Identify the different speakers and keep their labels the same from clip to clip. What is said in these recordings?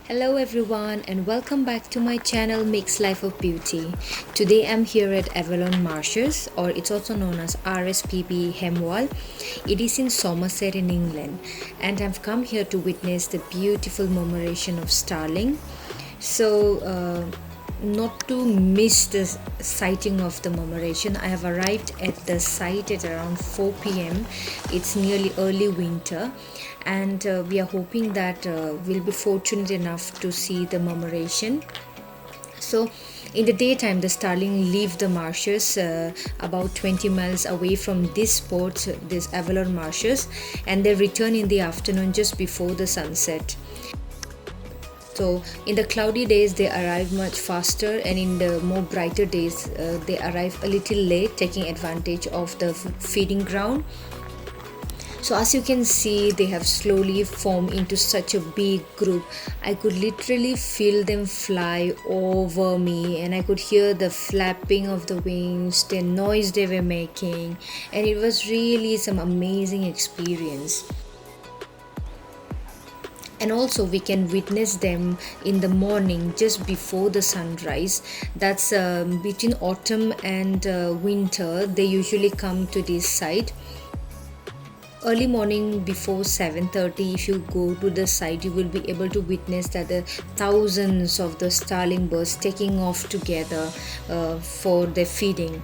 Speaker 1: Hello everyone and welcome back to my channel Mixed Life of Beauty. Today I'm here at Avalon Marshes, or it's also known as RSPB Hemwall. It is in Somerset in England, and I've come here to witness the beautiful murmuration of starling. Not to miss the sighting of the murmuration, I have arrived at the site at around 4 p.m. It's nearly early winter, and we are hoping that we'll be fortunate enough to see the murmuration. So in the daytime, the starling leave the marshes about 20 miles away from this spot, this Avalon Marshes, and they return in the afternoon just before the sunset. So in the cloudy days they arrive much faster, and in the more brighter days they arrive a little late, taking advantage of the feeding ground. So as you can see, they have slowly formed into such a big group. I could literally feel them fly over me, and I could hear the flapping of the wings, the noise they were making, and it was really some amazing experience. And also we can witness them in the morning just before the sunrise. That's between autumn and winter they usually come to this site early morning before 7:30. If you go to the site, you will be able to witness that the thousands of the starling birds taking off together for their feeding.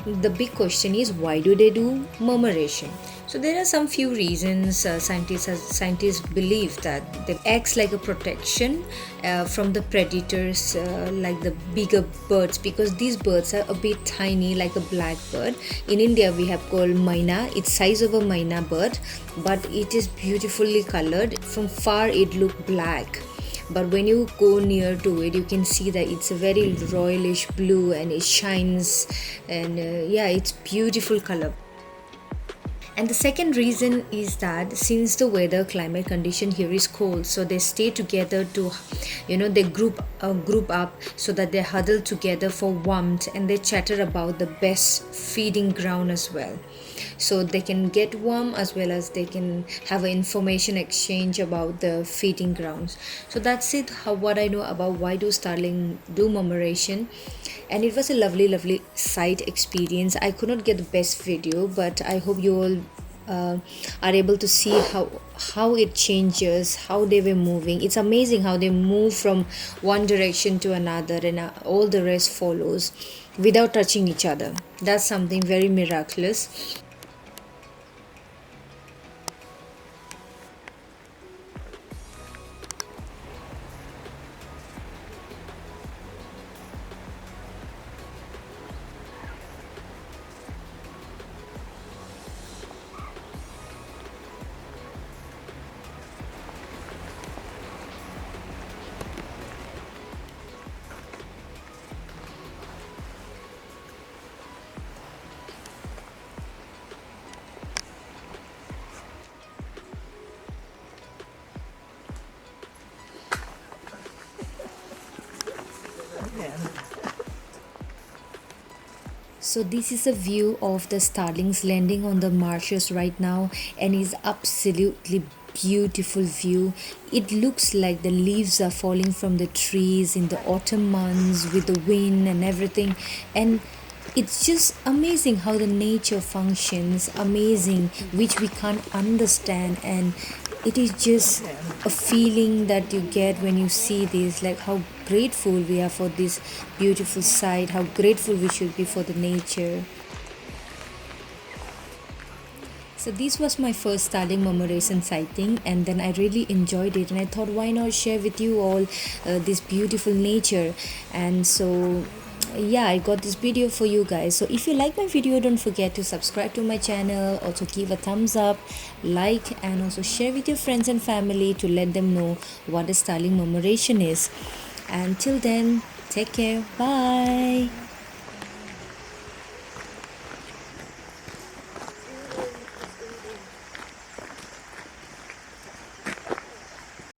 Speaker 1: The big question is, why do they do murmuration? So there are some few reasons. Scientists believe that they acts like a protection from the predators, like the bigger birds, because these birds are a bit tiny, like a blackbird. In India we have called maina. It's size of a maina bird, but it is beautifully colored. From far it look black, but when you go near to it you can see that it's a very royalish blue, and it shines, and yeah, it's beautiful color. And the second reason is that since the weather climate condition here is cold, so they stay together to, they group up so that they huddle together for warmth, and they chatter about the best feeding ground as well, so they can get warm as well as they can have an information exchange about the feeding grounds. So that's it, what I know about why do starling do murmuration. And it was a lovely sight experience. I could not get the best video, but I hope you all are able to see how it changes, how they were moving. It's amazing how they move from one direction to another, and all the rest follows without touching each other. That's something very miraculous. So this is a view of the starlings landing on the marshes right now, and it's absolutely beautiful view. It looks like the leaves are falling from the trees in the autumn months with the wind and everything, and it's just amazing how the nature functions, amazing, which we can't understand. And it is just a feeling that you get when you see this, like how grateful we are for this beautiful sight, how grateful we should be for the nature. So this was my first starling murmuration sighting, and then I really enjoyed it, and I thought, why not share with you all this beautiful nature. And so yeah, I got this video for you guys. So if you like my video, don't forget to subscribe to my channel, also give a thumbs up, like, and also share with your friends and family to let them know what a starling murmuration is. And till then, take care, bye.